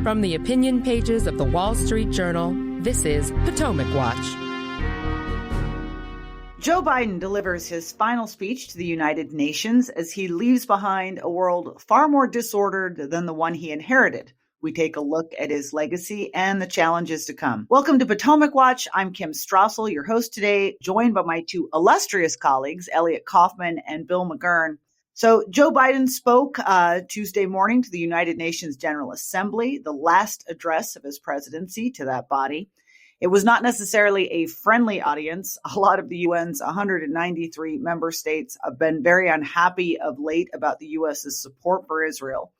From the opinion pages of the Wall Street Journal, this is Potomac Watch. Joe Biden delivers his final speech to the United Nations as he leaves behind a world far more disordered than the one he inherited. We take a look at his legacy and the challenges to come. Welcome to Potomac Watch. I'm Kim Strassel, your host today, joined by my two illustrious colleagues, Elliot Kaufman and Bill McGurn. So Joe Biden spoke Tuesday morning to the United Nations General Assembly, the last address of his presidency to that body. It was not necessarily a friendly audience. A lot of the UN's 193 member states have been very unhappy of late about the U.S.'s support for Israel.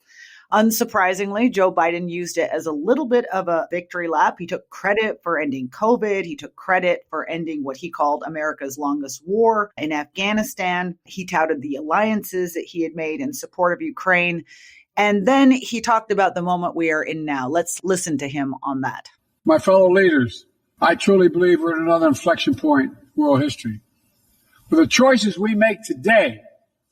Unsurprisingly, Joe Biden used it as a little bit of a victory lap. He took credit for ending COVID. He took credit for ending what he called America's longest war in Afghanistan. He touted the alliances that he had made in support of Ukraine. And then he talked about the moment we are in now. Let's listen to him on that. My fellow leaders, I truly believe we're at another inflection point in world history. But the choices we make today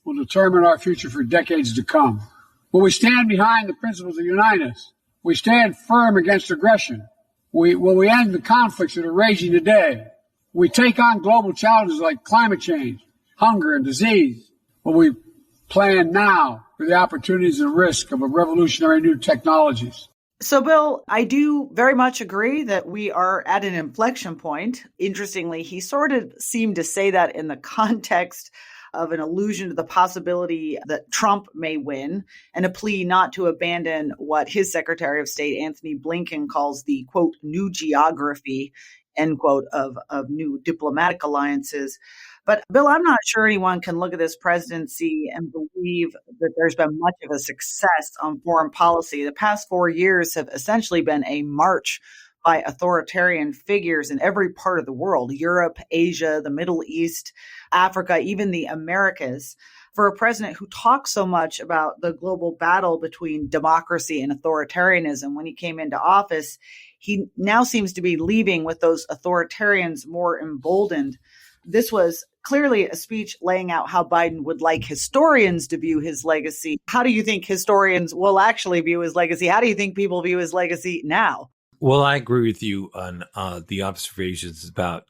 will determine our future for decades to come. Will we stand behind the principles that unite us? We stand firm against aggression. Will we end the conflicts that are raging today? We take on global challenges like climate change, hunger, and disease. Will we plan now for the opportunities and risk of a revolutionary new technologies? So, Bill, I do very much agree that we are at an inflection point. Interestingly, he sort of seemed to say that in the context of an allusion to the possibility that Trump may win and a plea not to abandon what his Secretary of State, Anthony Blinken, calls the, quote, new geography, end quote, of new diplomatic alliances. But, Bill, I'm not sure anyone can look at this presidency and believe that there's been much of a success on foreign policy. The past 4 years have essentially been a march by authoritarian figures in every part of the world, Europe, Asia, the Middle East, Africa, even the Americas. For a president who talks so much about the global battle between democracy and authoritarianism when he came into office, he now seems to be leaving with those authoritarians more emboldened. This was clearly a speech laying out how Biden would like historians to view his legacy. How do you think historians will actually view his legacy? How do you think people view his legacy now? Well, I agree with you on the observations about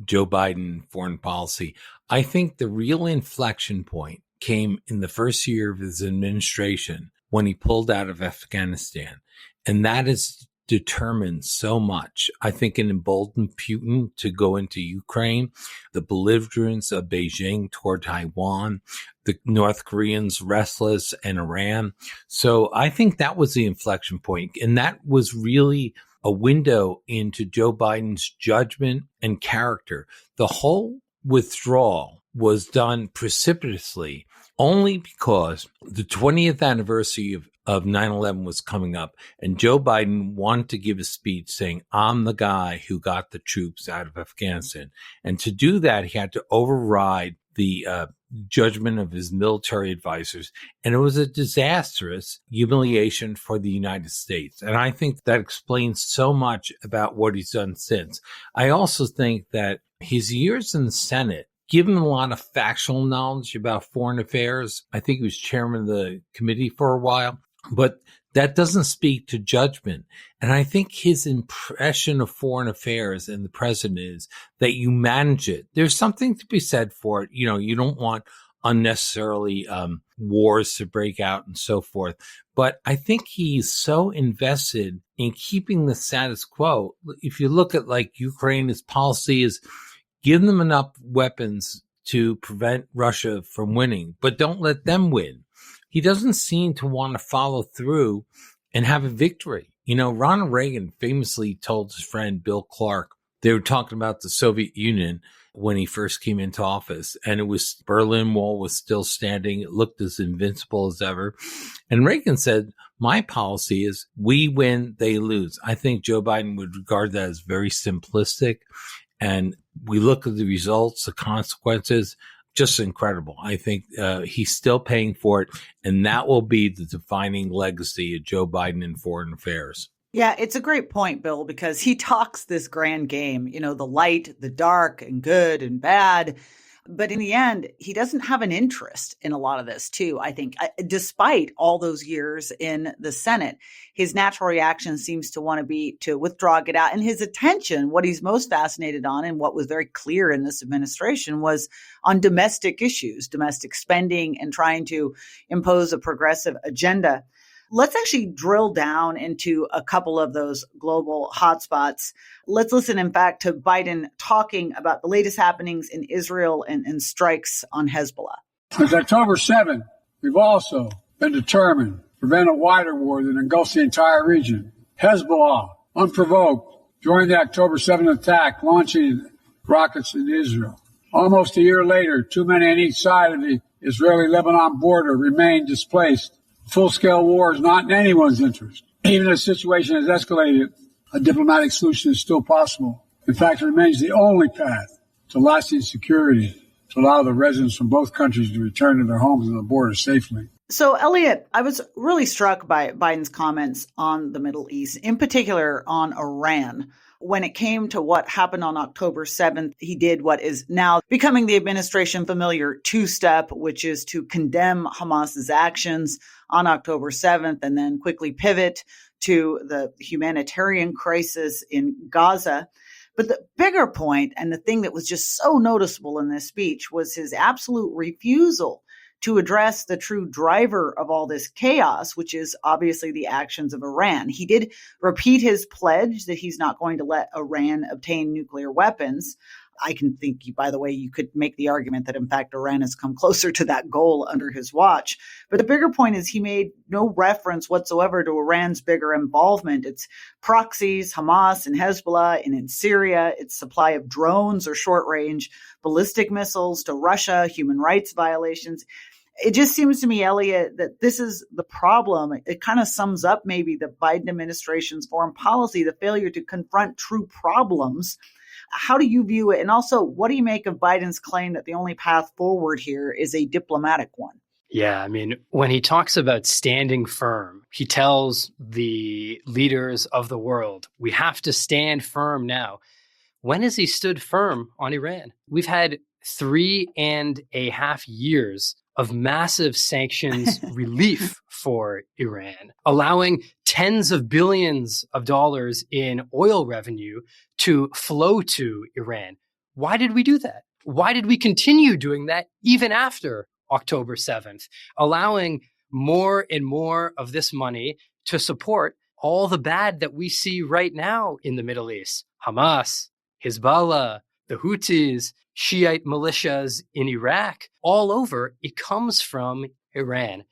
Joe Biden foreign policy. I think the real inflection point came in the first year of his administration when he pulled out of Afghanistan. And that has determined so much. I think it emboldened Putin to go into Ukraine, the belligerence of Beijing toward Taiwan, the North Koreans restless, and Iran. So I think that was the inflection point. And that was really a window into Joe Biden's judgment and character. The whole withdrawal was done precipitously only because the 20th anniversary of 9/11 was coming up, and Joe Biden wanted to give a speech saying, I'm the guy who got the troops out of Afghanistan. And to do that, he had to override the judgment of his military advisors. And it was a disastrous humiliation for the United States. And I think that explains so much about what he's done since. I also think that his years in the Senate give him a lot of factual knowledge about foreign affairs. I think he was chairman of the committee for a while, but that doesn't speak to judgment. And I think his impression of foreign affairs and the president is that you manage it. There's something to be said for it. You know, you don't want unnecessarily wars to break out and so forth. But I think he's so invested in keeping the status quo. If you look at like Ukraine, his policy is give them enough weapons to prevent Russia from winning, but don't let them win. He doesn't seem to want to follow through and have a victory. You know, Ronald Reagan famously told his friend Bill Clark, they were talking about the Soviet Union when he first came into office, and it was Berlin Wall was still standing. It looked as invincible as ever. And Reagan said, my policy is we win, they lose. I think Joe Biden would regard that as very simplistic. And we look at the results, the consequences, just incredible. I think he's still paying for it, and that will be the defining legacy of Joe Biden in foreign affairs. Yeah, it's a great point, Bill, because he talks this grand game, you know, the light, the dark, and good and bad. But in the end, he doesn't have an interest in a lot of this, too, I think. Despite all those years in the Senate, his natural reaction seems to want to be to withdraw, get out. And his attention, what he's most fascinated on, and what was very clear in this administration, was on domestic issues, domestic spending, and trying to impose a progressive agenda. Let's actually drill down into a couple of those global hotspots. Let's listen, in fact, to Biden talking about the latest happenings in Israel and strikes on Hezbollah. Since October 7th, we've also been determined to prevent a wider war that engulfs the entire region. Hezbollah, unprovoked, joined the October 7th attack, launching rockets into Israel. Almost a year later, too many on each side of the Israeli-Lebanon border remain displaced. Full-scale war is not in anyone's interest. Even if the situation has escalated, a diplomatic solution is still possible. In fact, it remains the only path to lasting security to allow the residents from both countries to return to their homes and the border safely. So, Elliot, I was really struck by Biden's comments on the Middle East, in particular on Iran. When it came to what happened on October 7th, he did what is now becoming the administration familiar two-step, which is to condemn Hamas's actions on October 7th and then quickly pivot to the humanitarian crisis in Gaza. But the bigger point, and the thing that was just so noticeable in this speech, was his absolute refusal to address the true driver of all this chaos, which is obviously the actions of Iran. He did repeat his pledge that he's not going to let Iran obtain nuclear weapons. I can think, by the way, you could make the argument that, in fact, Iran has come closer to that goal under his watch. But the bigger point is he made no reference whatsoever to Iran's bigger involvement. Its proxies, Hamas and Hezbollah, and in Syria, its supply of drones or short-range ballistic missiles to Russia, human rights violations. It just seems to me, Elliot, that this is the problem. It kind of sums up maybe the Biden administration's foreign policy, the failure to confront true problems. How do you view it? And also, what do you make of Biden's claim that the only path forward here is a diplomatic one? Yeah, I mean, when he talks about standing firm, he tells the leaders of the world, we have to stand firm now. When has he stood firm on Iran? We've had 3.5 years of massive sanctions relief for Iran, allowing tens of billions of dollars in oil revenue to flow to Iran. Why did we do that? Why did we continue doing that even after October 7th, allowing more and more of this money to support all the bad that we see right now in the Middle East? Hamas, Hezbollah, the Houthis, Shiite militias in Iraq, all over, it comes from Iran.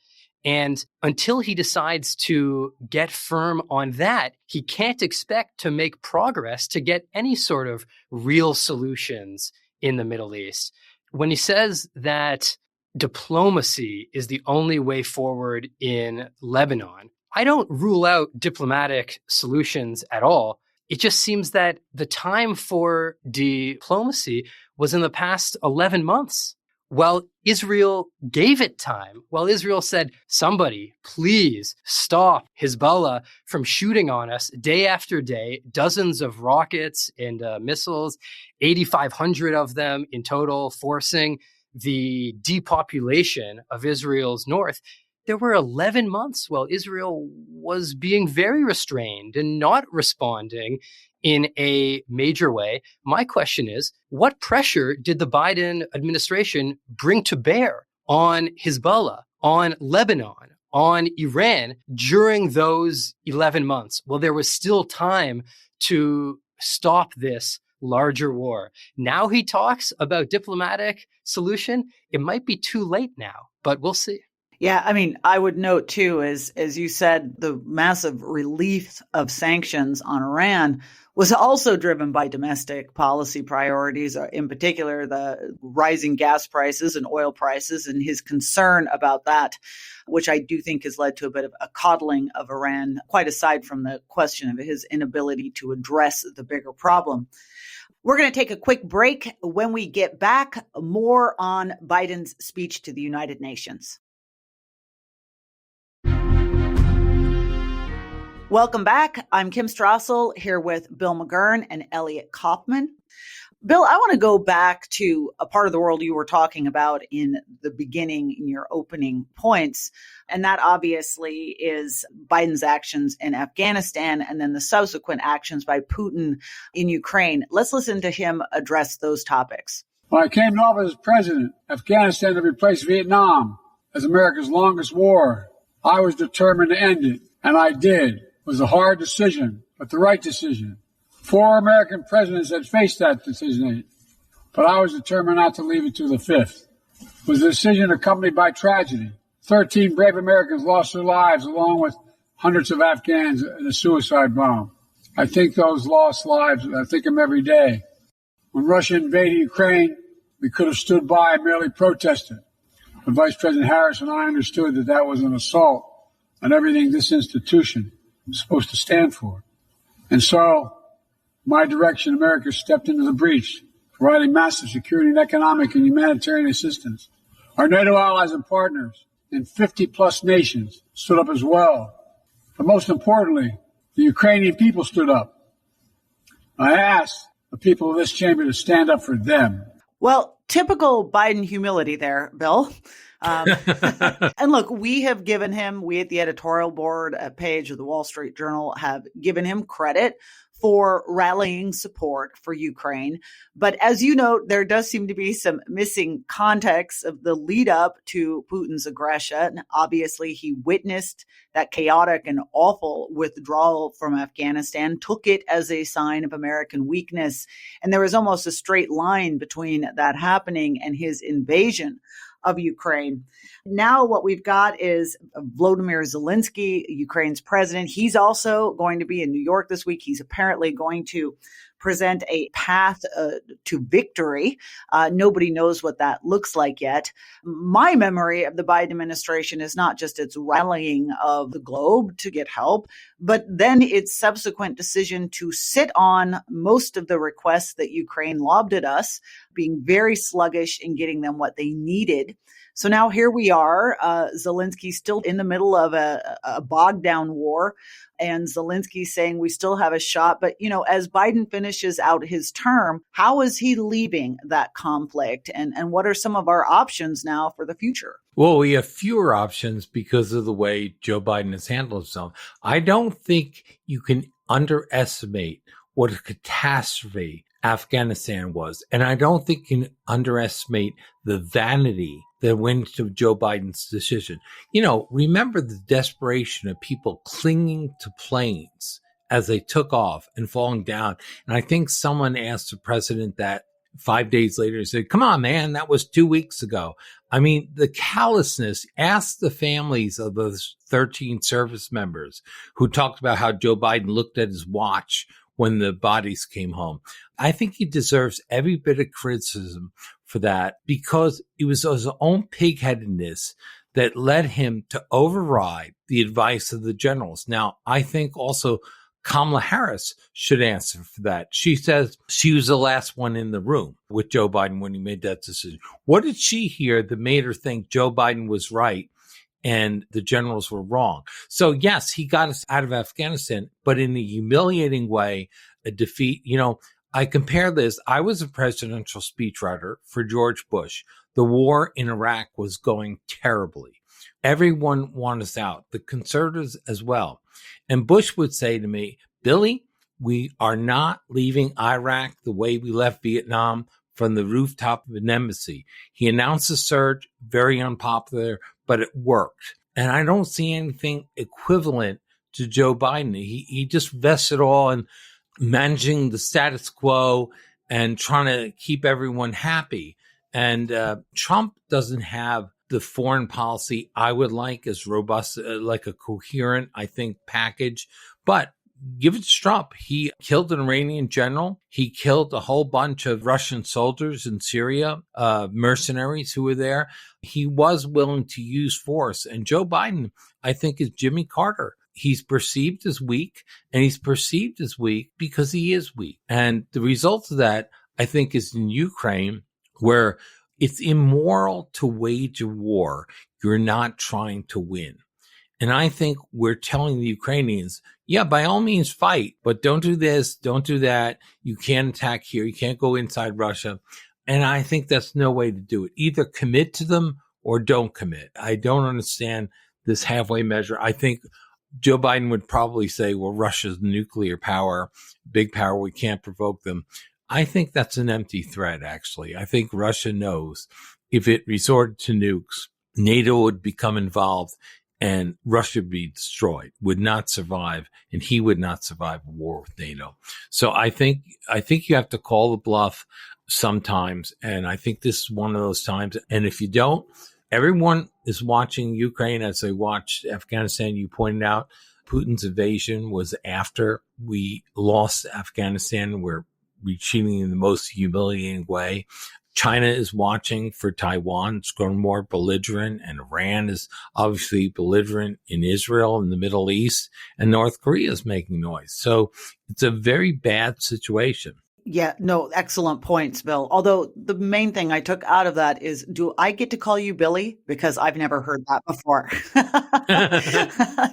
And until he decides to get firm on that, he can't expect to make progress to get any sort of real solutions in the Middle East. When he says that diplomacy is the only way forward in Lebanon, I don't rule out diplomatic solutions at all. It just seems that the time for diplomacy was in the past 11 months. Well, Israel gave it time. Well, Israel said, somebody, please stop Hezbollah from shooting on us day after day, dozens of rockets and missiles, 8,500 of them in total, forcing the depopulation of Israel's north. There were 11 months while Israel was being very restrained and not responding in a major way. My question is, what pressure did the Biden administration bring to bear on Hezbollah, on Lebanon, on Iran during those 11 months? Well, there was still time to stop this larger war. Now he talks about diplomatic solution. It might be too late now, but we'll see. Yeah, I mean, I would note too, as you said, the massive relief of sanctions on Iran was also driven by domestic policy priorities, in particular the rising gas prices and oil prices, and his concern about that, which I do think has led to a bit of a coddling of Iran, quite aside from the question of his inability to address the bigger problem. We're going to take a quick break. When we get back, more on Biden's speech to the United Nations. Welcome back. I'm Kim Strassel here with Bill McGurn and Elliot Kaufman. Bill, I want to go back to a part of the world you were talking about in the beginning in your opening points. And that obviously is Biden's actions in Afghanistan and then the subsequent actions by Putin in Ukraine. Let's listen to him address those topics. When I came to office as president, Afghanistan to replace Vietnam as America's longest war. I was determined to end it, and I did. It was a hard decision, but the right decision. 4 American presidents had faced that decision, but I was determined not to leave it to the 5th. It was a decision accompanied by tragedy. 13 brave Americans lost their lives, along with hundreds of Afghans in a suicide bomb. I think those lost lives, I think them every day. When Russia invaded Ukraine, we could have stood by and merely protested. But Vice President Harris and I understood that that was an assault on everything this institution is supposed to stand for. And so, my direction, America stepped into the breach, providing massive security and economic and humanitarian assistance. Our NATO allies and partners in 50-plus nations stood up as well. But most importantly, the Ukrainian people stood up. I asked the people of this chamber to stand up for them. Well, typical Biden humility there, Bill. And look, we at the editorial board page of the Wall Street Journal have given him credit for rallying support for Ukraine. But as you note, there does seem to be some missing context of the lead up to Putin's aggression. Obviously, he witnessed that chaotic and awful withdrawal from Afghanistan, took it as a sign of American weakness. And there was almost a straight line between that happening and his invasion of Ukraine. Now what we've got is Volodymyr Zelensky, Ukraine's president. He's also going to be in New York this week. He's apparently going to present a path to victory. Nobody knows what that looks like yet. My memory of the Biden administration is not just its rallying of the globe to get help, but then its subsequent decision to sit on most of the requests that Ukraine lobbed at us, being very sluggish in getting them what they needed. So now here we are. Zelensky's still in the middle of a bogged down war. And Zelensky's saying we still have a shot. But, as Biden finishes out his term, how is he leaving that conflict? And what are some of our options now for the future? Well, we have fewer options because of the way Joe Biden has handled himself. I don't think you can underestimate what a catastrophe Afghanistan was. And I don't think you can underestimate the vanity that went to Joe Biden's decision. Remember the desperation of people clinging to planes as they took off and falling down. And I think someone asked the president that 5 days later. He said, come on, man, that was 2 weeks ago. I mean, the callousness, ask the families of those 13 service members who talked about how Joe Biden looked at his watch when the bodies came home. I think he deserves every bit of criticism for that because it was his own pigheadedness that led him to override the advice of the generals. Now, I think also Kamala Harris should answer for that. She says she was the last one in the room with Joe Biden when he made that decision. What did she hear that made her think Joe Biden was right and the generals were wrong? So yes, he got us out of Afghanistan, but in a humiliating way, a defeat. I compare this. I was a presidential speechwriter for George Bush. The war in Iraq was going terribly. Everyone wanted us out, the conservatives as well. And Bush would say to me, Billy, we are not leaving Iraq the way we left Vietnam, from the rooftop of an embassy. He announced a surge, very unpopular, but it worked. And I don't see anything equivalent to Joe Biden. He just vests it all in managing the status quo and trying to keep everyone happy. And Trump doesn't have the foreign policy I would like as robust, like a coherent, I think, package. But give it to Trump. He killed an Iranian general. He killed a whole bunch of Russian soldiers in Syria, mercenaries who were there. He was willing to use force. And Joe Biden, I think, is Jimmy Carter. He's perceived as weak, and he's perceived as weak because he is weak. And the result of that, I think, is in Ukraine, where it's immoral to wage a war you're not trying to win. And I think we're telling the Ukrainians, yeah, by all means fight, but don't do this, don't do that. You can't attack here. You can't go inside Russia. And I think that's no way to do it. Either commit to them or don't commit. I don't understand this halfway measure. I think Joe Biden would probably say, well, Russia's nuclear power, big power, we can't provoke them. I think that's an empty threat, actually. I think Russia knows if it resorted to nukes, NATO would become involved and Russia would be destroyed, would not survive, and he would not survive a war with NATO. So I think you have to call the bluff sometimes, and I think this is one of those times. And if you don't, everyone is watching Ukraine as they watched Afghanistan. You pointed out Putin's invasion was after we lost Afghanistan. We're retreating in the most humiliating way. China is watching for Taiwan. It's grown more belligerent, and Iran is obviously belligerent in Israel and the Middle East, and North Korea is making noise. So it's a very bad situation. Yeah, no, excellent points, Bill. Although the main thing I took out of that is, do I get to call you Billy? Because I've never heard that before.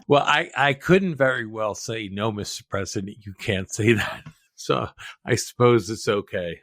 Well, I couldn't very well say, no, Mr. President, you can't say that. So I suppose it's okay.